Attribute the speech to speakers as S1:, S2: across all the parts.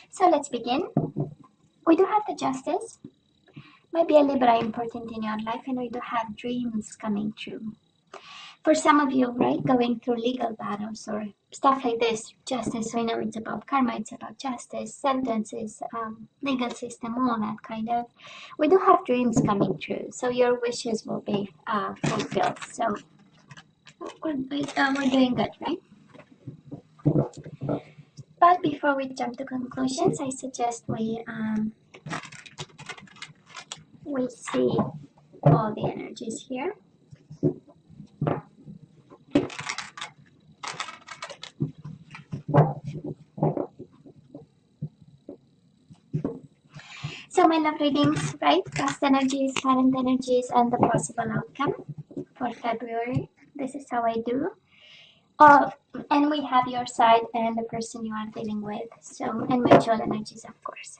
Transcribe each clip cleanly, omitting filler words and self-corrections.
S1: So let's begin. We do have the Justice. Might be a Libra important in your life, and we do have dreams coming true. For some of you, right, going through legal battles or stuff like this, justice, we know it's about karma, it's about justice, sentences, legal system, all that kind of. We do have dreams coming true, so your wishes will be fulfilled. So we're doing good, right? But before we jump to conclusions, I suggest we see all the energies here. So my love readings, right? Past energies, current energies, and the possible outcome for February. This is how I do. And we have your side and the person you are dealing with. So, and mutual energies, of course.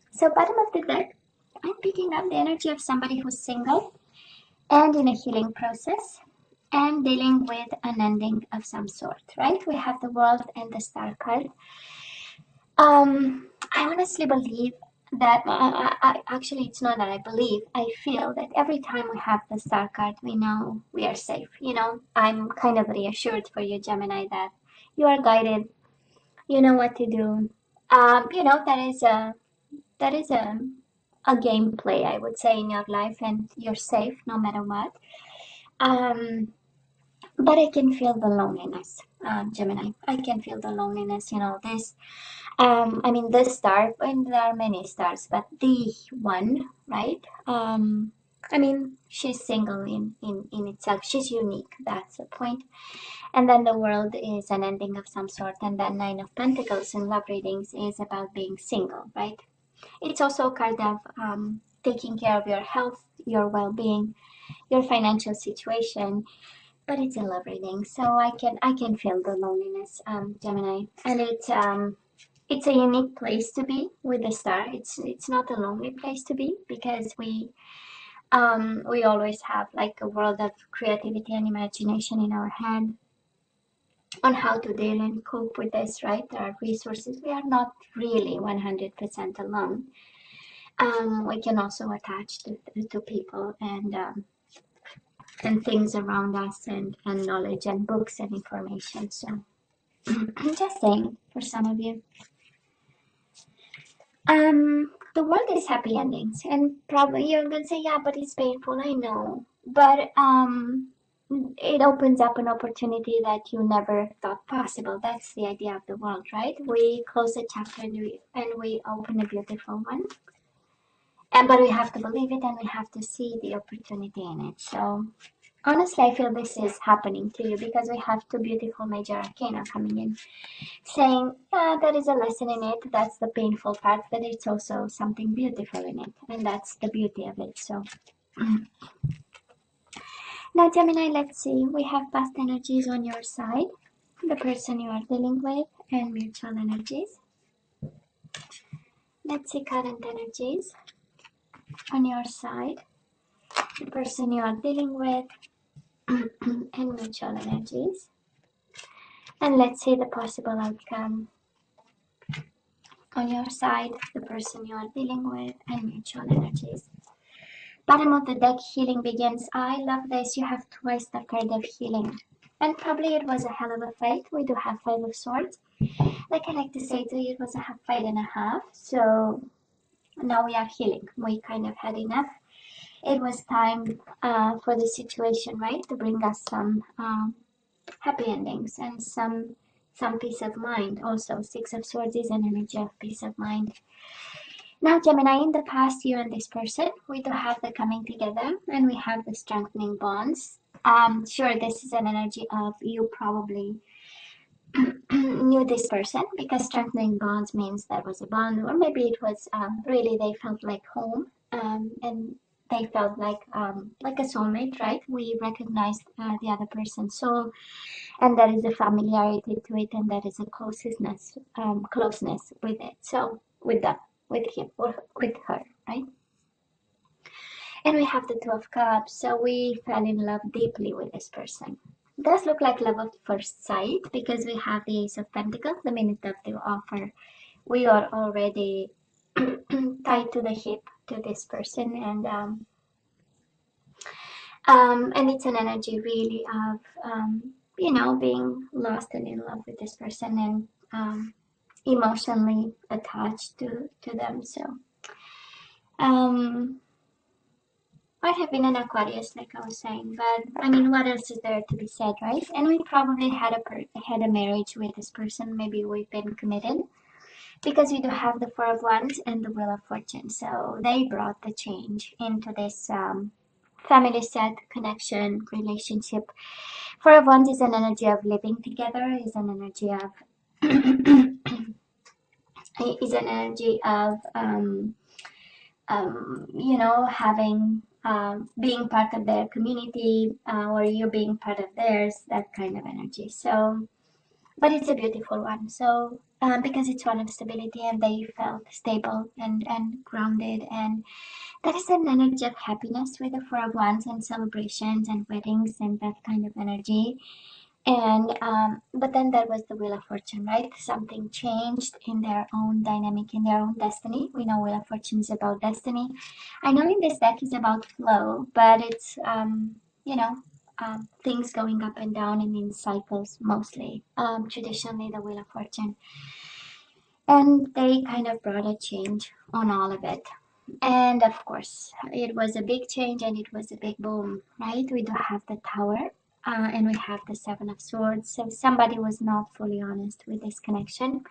S1: So bottom of the deck, I'm picking up the energy of somebody who's single and in a healing process and dealing with an ending of some sort, right? We have the World and the Star card. I honestly believe that actually it's not that I believe, I feel that every time we have the Star card, we know we are safe. You know, I'm kind of reassured for you, Gemini, that you are guided, you know what to do. You know, that is a gameplay, I would say, in your life, and you're safe no matter what. But I can feel the loneliness, Gemini. I can feel the loneliness, you know, this I mean, the star, and there are many stars, but the one, right? I mean, she's single in itself. She's unique. That's the point. And then the world is an ending of some sort. And then Nine of Pentacles in love readings is about being single, right? It's also a card of taking care of your health, your well-being, your financial situation. But it's a love reading, so I can feel the loneliness, Gemini, and it's a unique place to be with the star. It's not a lonely place to be because we always have like a world of creativity and imagination in our head on how to deal and cope with this, right? There are resources. We are not really 100% alone. We can also attach to people and things around us and knowledge and books and information. So I'm just saying for some of you. The world is happy endings, and probably you're gonna say, yeah, but it's painful, I know. But it opens up an opportunity that you never thought possible. That's the idea of the world, right? We close a chapter and we open a beautiful one. But we have to believe it and we have to see the opportunity in it. So honestly, I feel this is happening to you because we have two beautiful major arcana coming in, saying, there is a lesson in it. That's the painful part, but it's also something beautiful in it. And that's the beauty of it. So now, Gemini, let's see. We have past energies on your side, the person you are dealing with, and mutual energies. Let's see current energies on your side, the person you are dealing with, and mutual energies. And let's see the possible outcome on your side, the person you are dealing with, and mutual energies. Bottom of the deck, healing begins. I love this. You have twice the card of healing. And probably it was a hell of a fight. We do have Five of Swords. Like I like to say to you, it was a fight and a half. So now we are healing. We kind of had enough. It was time for the situation, right, to bring us some happy endings and some peace of mind. Also, Six of Swords is an energy of peace of mind. Now, Gemini, in the past, you and this person, we do have the coming together and we have the strengthening bonds. Sure, this is an energy of you probably knew this person because strengthening bonds means there was a bond, or maybe it was really they felt like home and they felt like a soulmate, right? We recognized the other person's soul, and there is a familiarity to it, and there is a closeness with it. So with them, with him or with her, right? And we have the Two of Cups, so we fell in love deeply with this person. It does look like love at first sight because we have the Ace of Pentacles, the minute of the offer. we are already tied to the hip to this person, and it's an energy really of being lost and in love with this person, and emotionally attached to them. So might have been an Aquarius, like I was saying, but I mean, what else is there to be said, right? And we probably had a marriage with this person. Maybe we've been committed, because we do have the Four of Wands and the Wheel of Fortune. So they brought the change into this family set, connection, relationship. Four of Wands is an energy of living together, is an energy of is an energy of having being part of their community, or you being part of theirs, that kind of energy. So, but it's a beautiful one. So because it's one of stability, and they felt stable and grounded, and that is an energy of happiness with the Four of Wands, and celebrations and weddings and that kind of energy. And but then there was the Wheel of Fortune, right? Something changed in their own dynamic, in their own destiny. We know Wheel of Fortune is about destiny. I know in this deck is about flow, but it's things going up and down and in cycles mostly. Traditionally the Wheel of Fortune, and they kind of brought a change on all of it. And of course, it was a big change, and it was a big boom, right? We do have the Tower, and we have the Seven of Swords. So somebody was not fully honest with this connection.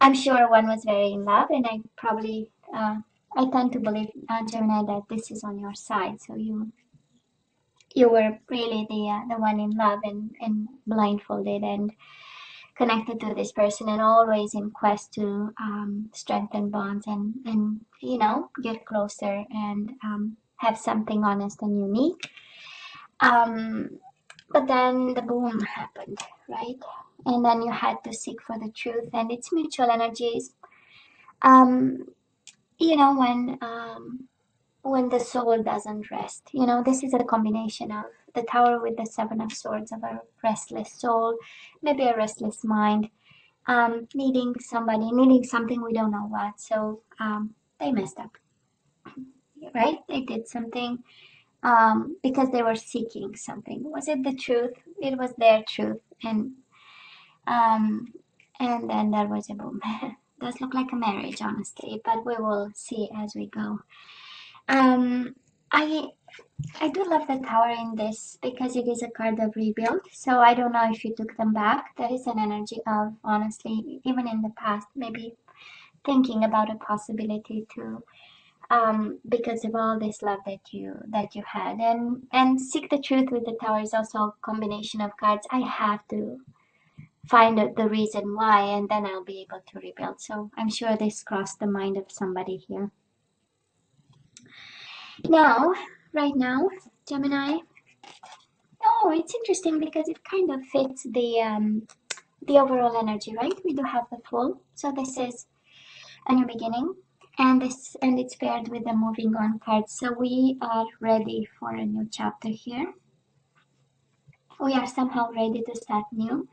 S1: I'm sure one was very in love, and I tend to believe, Gemini, that this is on your side. So you were really the one in love, and blindfolded and connected to this person, and always in quest to strengthen bonds, and get closer, and have something honest and unique. But then the boom happened, right? And then you had to seek for the truth, and it's mutual energies. um when the soul doesn't rest, this is a combination of the Tower with the Seven of Swords, of a restless soul, maybe a restless mind, needing somebody, needing something, we don't know what. So they messed up, right? They did something because they were seeking something. Was it the truth? It was their truth, um, and then there was a boom. Does look like a marriage, honestly, but we will see as we go. Um, I I do love the Tower in this because it is a card of rebuild. So I don't know if you took them back. There is an energy of, honestly, even in the past, maybe thinking about a possibility to, because of all this love that you had, and seek the truth with the Tower is also a combination of cards. I have to find out the reason why, and then I'll be able to rebuild. So I'm sure this crossed the mind of somebody here. Now, right now, Gemini. Oh, it's interesting because it kind of fits the overall energy, right? We do have the Fool, so this is a new beginning, and it's paired with the moving on card. So we are ready for a new chapter here. We are somehow ready to start new.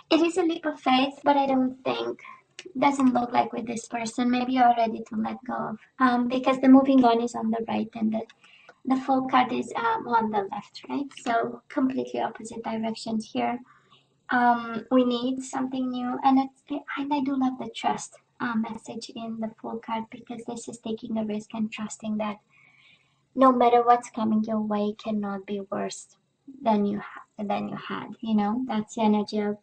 S1: It is a leap of faith, but I don't think, doesn't look like with this person. Maybe you're ready to let go of, because the moving on is on the right, and the Fool card is on the left, right? So completely opposite directions here. We need something new, and I do love the trust message in the Fool card, because this is taking a risk and trusting that no matter what's coming your way cannot be worse than you had. That's the energy of,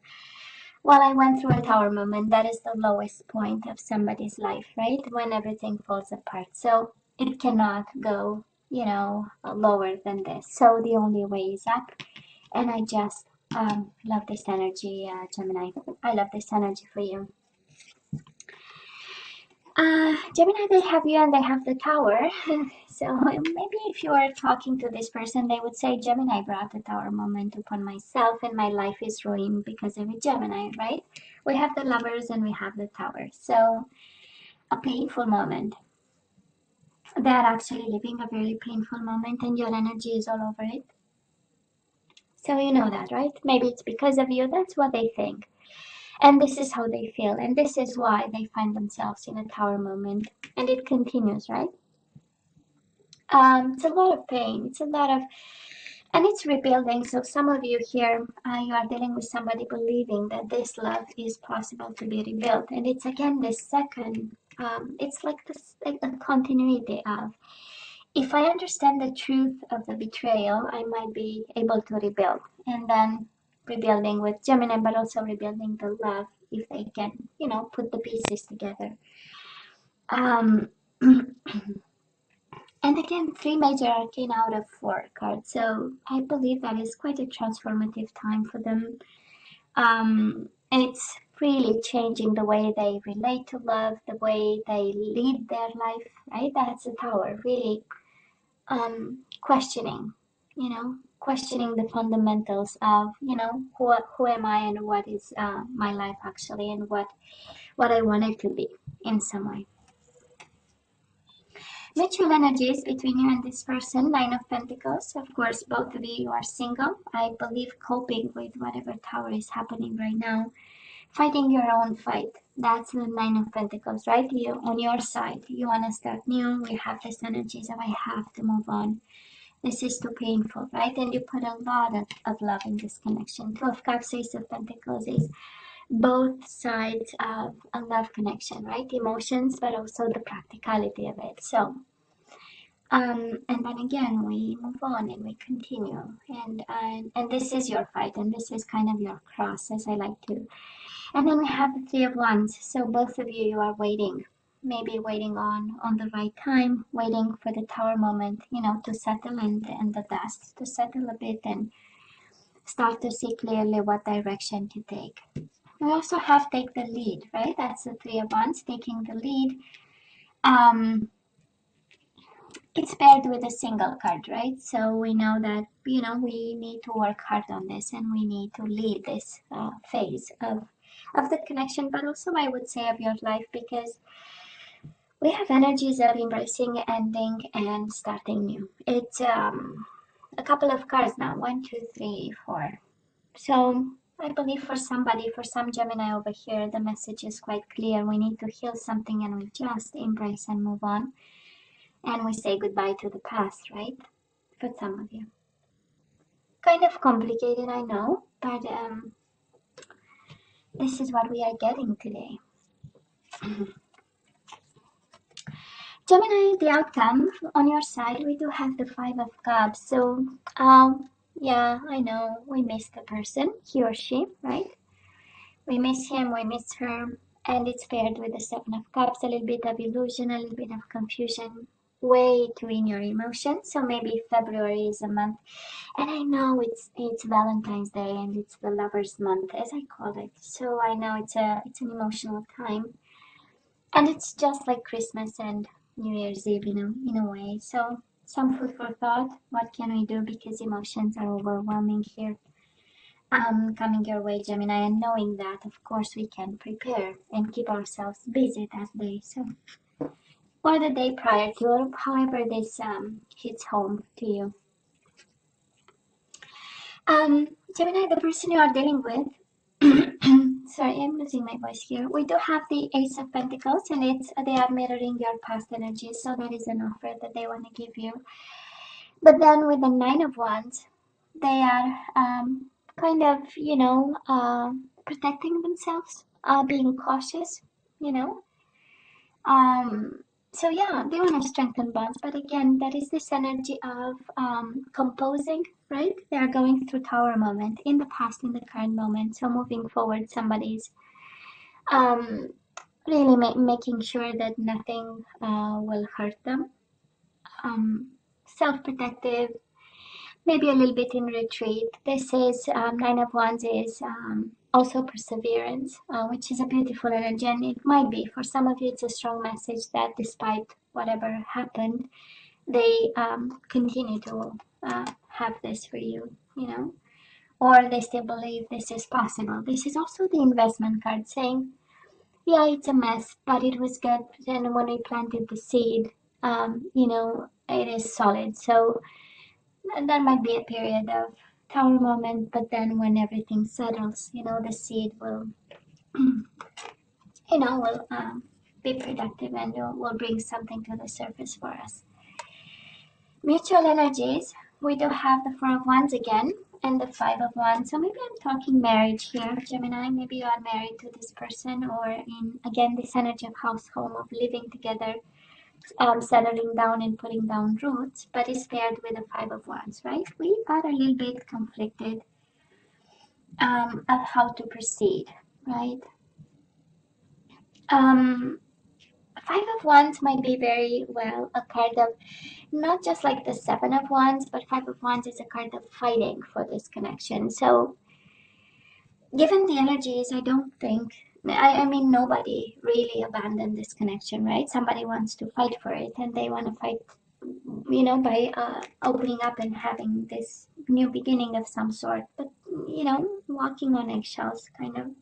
S1: well, I went through a Tower moment. That is the lowest point of somebody's life, right? When everything falls apart. So it cannot go, lower than this. So the only way is up. And I just love this energy, Gemini. I love this energy for you. Gemini, they have you and they have the Tower. So maybe if you are talking to this person, they would say, Gemini brought the Tower moment upon myself, and my life is ruined because of a Gemini, right? We have the Lovers and we have the Tower. So a painful moment. They are actually living a very painful moment, and your energy is all over it. So you know that, right? Maybe it's because of you. That's what they think. And this is how they feel, and this is why they find themselves in a tower moment, and it continues, right? It's a lot of pain, it's a lot of, and it's rebuilding. So some of you here, you are dealing with somebody believing that this love is possible to be rebuilt, and it's again this second, it's like this, like a continuity of, if I understand the truth of the betrayal, I might be able to rebuild, and then rebuilding with Gemini, but also rebuilding the love if they can, you know, put the pieces together. Um, And again, 3 major arcana out of 4 cards. So I believe that is quite a transformative time for them. And it's really changing the way they relate to love, the way they lead their life, right? That's the Tower, really questioning, you know, questioning the fundamentals of, you know, who am I and what is my life actually, and what I want it to be in some way. Mutual energies between you and this person, Nine of Pentacles. Of course, both of you are single. I believe coping with whatever tower is happening right now. Fighting your own fight. That's the Nine of Pentacles, right? You on your side. You want to start new. We have this energies of I have to move on. This is too painful, right? And you put a lot of love in this connection. Two of Cups, Ace of Pentacles is both sides of a love connection, right? Emotions, but also the practicality of it. So and then again we move on and we continue, and this is your fight, and this is kind of your cross, as I like to. And then we have the Three of Wands. So both of you are waiting, maybe waiting on the right time, waiting for the Tower moment, you know, to settle and the dust to settle a bit and start to see clearly what direction to take. We also have take the lead, right? That's the Three of Wands, taking the lead. It's paired with a single card, right? So we know that, you know, we need to work hard on this, and we need to lead this phase of the connection, but also I would say of your life, because we have energies of embracing, ending, and starting new. It's a couple of cards now, 1, 2, 3, 4. So I believe for somebody, for some Gemini over here, the message is quite clear. We need to heal something, and we just embrace and move on. And we say goodbye to the past, right? For some of you. Kind of complicated, I know, but this is what we are getting today. Gemini, the outcome on your side, we do have the Five of Cups. So, yeah, I know we miss the person, he or she, right? We miss him, we miss her, and it's paired with the Seven of Cups, a little bit of illusion, a little bit of confusion, way too in your emotions. So maybe February is a month, and I know it's Valentine's Day and it's the lovers month, as I call it. So I know it's an emotional time, and it's just like Christmas and New Year's Eve, you know, in a way. So some food for thought. What can we do, because emotions are overwhelming here? Coming your way, Gemini, and knowing that, of course, we can prepare and keep ourselves busy that day. So, or the day prior to, or however this hits home to you. Gemini, the person you are dealing with. Sorry, I'm losing my voice here. We do have the Ace of Pentacles, and they are mirroring your past energies. So that is an offer that they want to give you. But then with the Nine of Wands, they are kind of, you know, protecting themselves, being cautious, you know. So yeah, they want to strengthen bonds, but again, that is this energy of composing, right? They are going through Tower moment in the past, in the current moment. So moving forward, somebody's um, really making sure that nothing will hurt them. Self-protective, maybe a little bit in retreat. This is Nine of Wands is also perseverance, which is a beautiful energy, and it might be for some of you it's a strong message that despite whatever happened, they continue to have this for you, you know, or they still believe this is possible. This is also the investment card saying, yeah, it's a mess, but it was good. And when we planted the seed, you know, it is solid. So and there might be a period of Tower moment, but then when everything settles, you know, the seed will will be productive and will bring something to the surface for us. Mutual energies, we do have the Four of Wands again and the Five of Wands. So maybe I'm talking marriage here, Gemini. Maybe you are married to this person, or in, again, this energy of house, home, of living together, settling down and putting down roots, but it's paired with the Five of Wands, right? We are a little bit conflicted of how to proceed, right? Five of Wands might be very well a card of not just like the Seven of Wands, but Five of Wands is a card of fighting for this connection. So given the energies, I don't think, I mean, nobody really abandoned this connection, right? Somebody wants to fight for it, and they want to fight, by opening up and having this new beginning of some sort, but, walking on eggshells, kind of.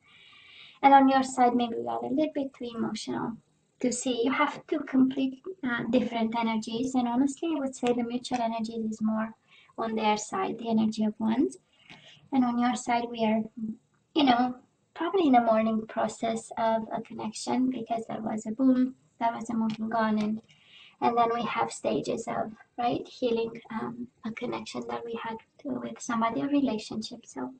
S1: And on your side, maybe you are a little bit too emotional to see. You have two complete different energies, and honestly, I would say the mutual energy is more on their side, the energy of Wands. And on your side, we are, probably in a mourning process of a connection because there was a boom, there was a moving on, and then we have stages of, right, healing a connection that we had with somebody, a relationship. So,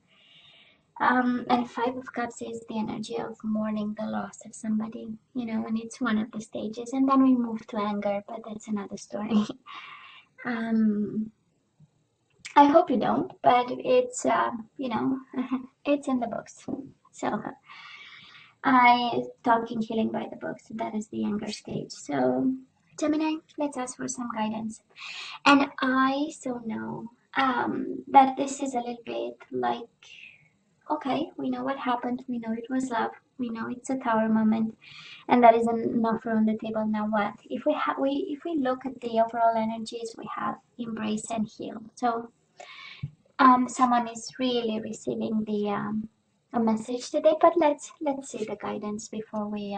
S1: and Five of Cups is the energy of mourning the loss of somebody, and it's one of the stages. And then we move to anger, but that's another story. I hope you don't, but it's, it's in the books. So I talking healing by the books. That is the anger stage. So Gemini, let's ask for some guidance. And I so know that this is a little bit like, okay, we know what happened. We know it was love. We know it's a tower moment, and that is an offer on the table. Now what? If we look at the overall energies, we have embrace and heal. So someone is really receiving the a message today, but let's see the guidance before we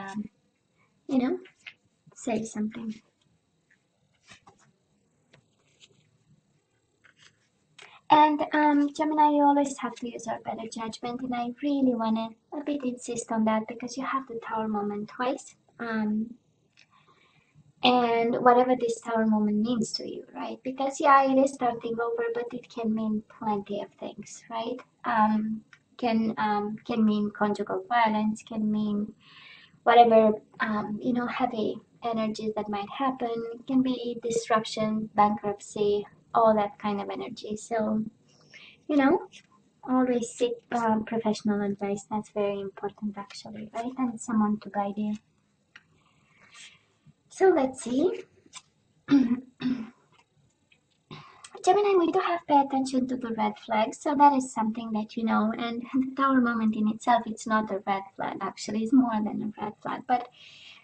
S1: say something. And Gemini, you always have to use our better judgment, and I really want to a bit insist on that because you have the tower moment twice. And whatever this tower moment means to you, right? Because yeah, it is starting over, but it can mean plenty of things, right? Can mean conjugal violence, can mean whatever heavy energies that might happen. It can be disruption, bankruptcy, all that kind of energy. So always seek professional advice. That's very important, actually, right? And someone to guide you. So let's see. Gemini, we do have to pay attention to the red flags. So that is something that and the tower moment in itself, it's not a red flag, actually, it's more than a red flag. But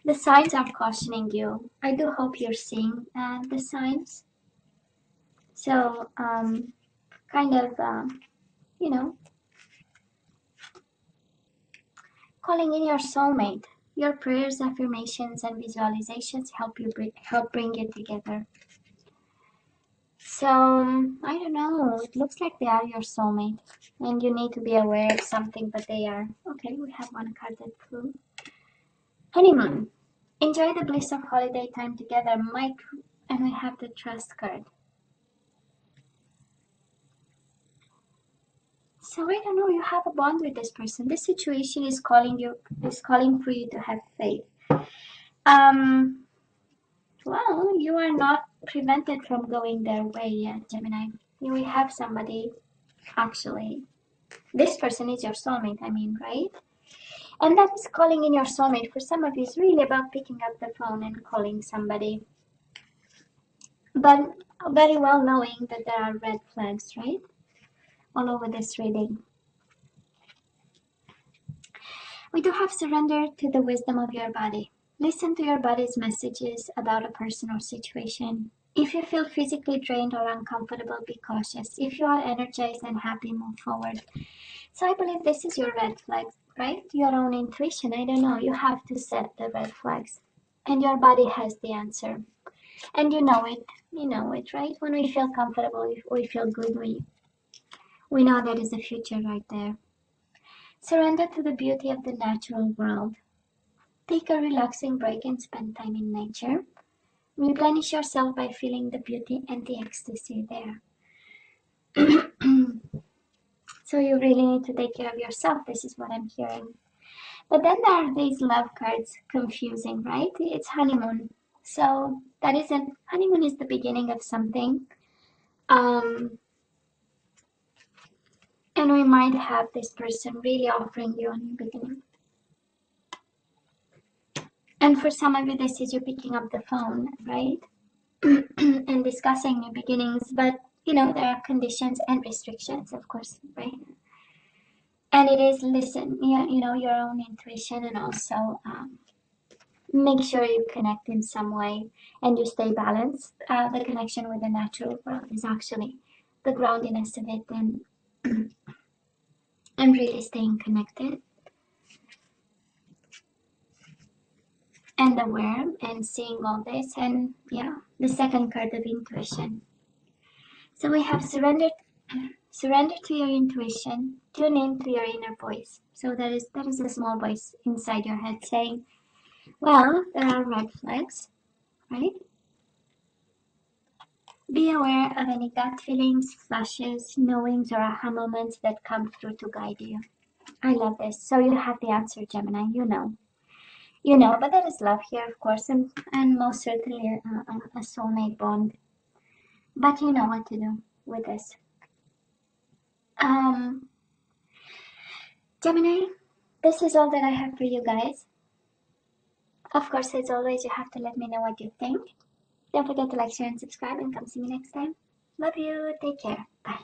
S1: the signs are cautioning you. I do hope you're seeing the signs. So, kind of, calling in your soulmate. Your prayers, affirmations, and visualizations help bring it together. So, I don't know. It looks like they are your soulmate, and you need to be aware of something, but they are. Okay, we have one card that flew. Honeymoon. Enjoy the bliss of holiday time together, Mike. And we have the trust card. So I don't know, you have a bond with this person. This situation is calling for you to have faith. Well, you are not prevented from going their way yet, Gemini. You will have somebody, actually. This person is your soulmate, I mean, right? And that is calling in your soulmate. For some of you, it's really about picking up the phone and calling somebody. But very well knowing that there are red flags, right? All over this reading. We do have surrender to the wisdom of your body. Listen to your body's messages about a person or situation. If you feel physically drained or uncomfortable, be cautious. If you are energized and happy, move forward. So I believe this is your red flag, right? Your own intuition. I don't know. You have to set the red flags. And your body has the answer. And you know it. You know it, right? When we feel comfortable, we feel good, we know that is the future right there. Surrender to the beauty of the natural world. Take a relaxing break and spend time in nature. Replenish yourself by feeling the beauty and the ecstasy there. So you really need to take care of yourself. This is what I'm hearing. But then there are these love cards, confusing, right? It's honeymoon. So that isn't, honeymoon is the beginning of something. And we might have this person really offering you a new beginning. And for some of you, this is you picking up the phone, right? And discussing new beginnings. But, you know, there are conditions and restrictions, of course, right? And it is listen, you know, your own intuition, and also make sure you connect in some way and you stay balanced. The connection with the natural world is actually the groundiness of it, and really staying connected and aware and seeing all this. And yeah, the second card of intuition. So we have surrender to your intuition, tune in to your inner voice. So that is a small voice inside your head saying, well, there are red flags, right? Be aware of any gut feelings, flashes, knowings, or aha moments that come through to guide you. I love this. So you have the answer, Gemini. You know. You know, but there is love here, of course, and most certainly a soulmate bond. But you know what to do with this. Gemini, this is all that I have for you guys. Of course, as always, you have to let me know what you think. Don't forget to like, share, and subscribe, and come see me next time. Love you. Take care. Bye.